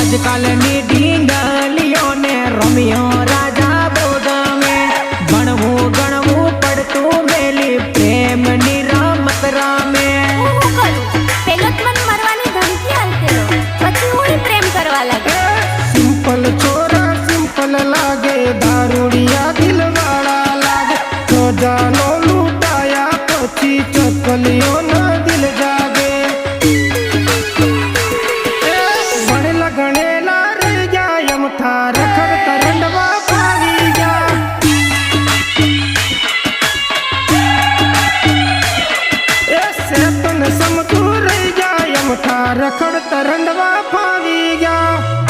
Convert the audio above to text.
આજકાલની ઢીંગલીઓને રોમિયો રાજા બહુ ગમે. ભણવું ગણવું પડતું મેલી પ્રેમની રમત રમે. પેલો જ મને મરવાની ધમકી આલતેલો, પછી હું પ્રેમ કરવા લાગે. સિમ્પલ છોરા સિમ્પલ લાગે, દારૂડિયા દિલવાળા લાગે. ખજાનો લૂંટાયા પછી ચકલીઓના દિલ જાગે. ભણેલા ગણેલા રહી ગયા યમથા રખડતા રંડવા ફાવી ગયા. એ સેતન સમતું રહી ગયા યમથા રખડતા રંડવા ફાવી ગયા.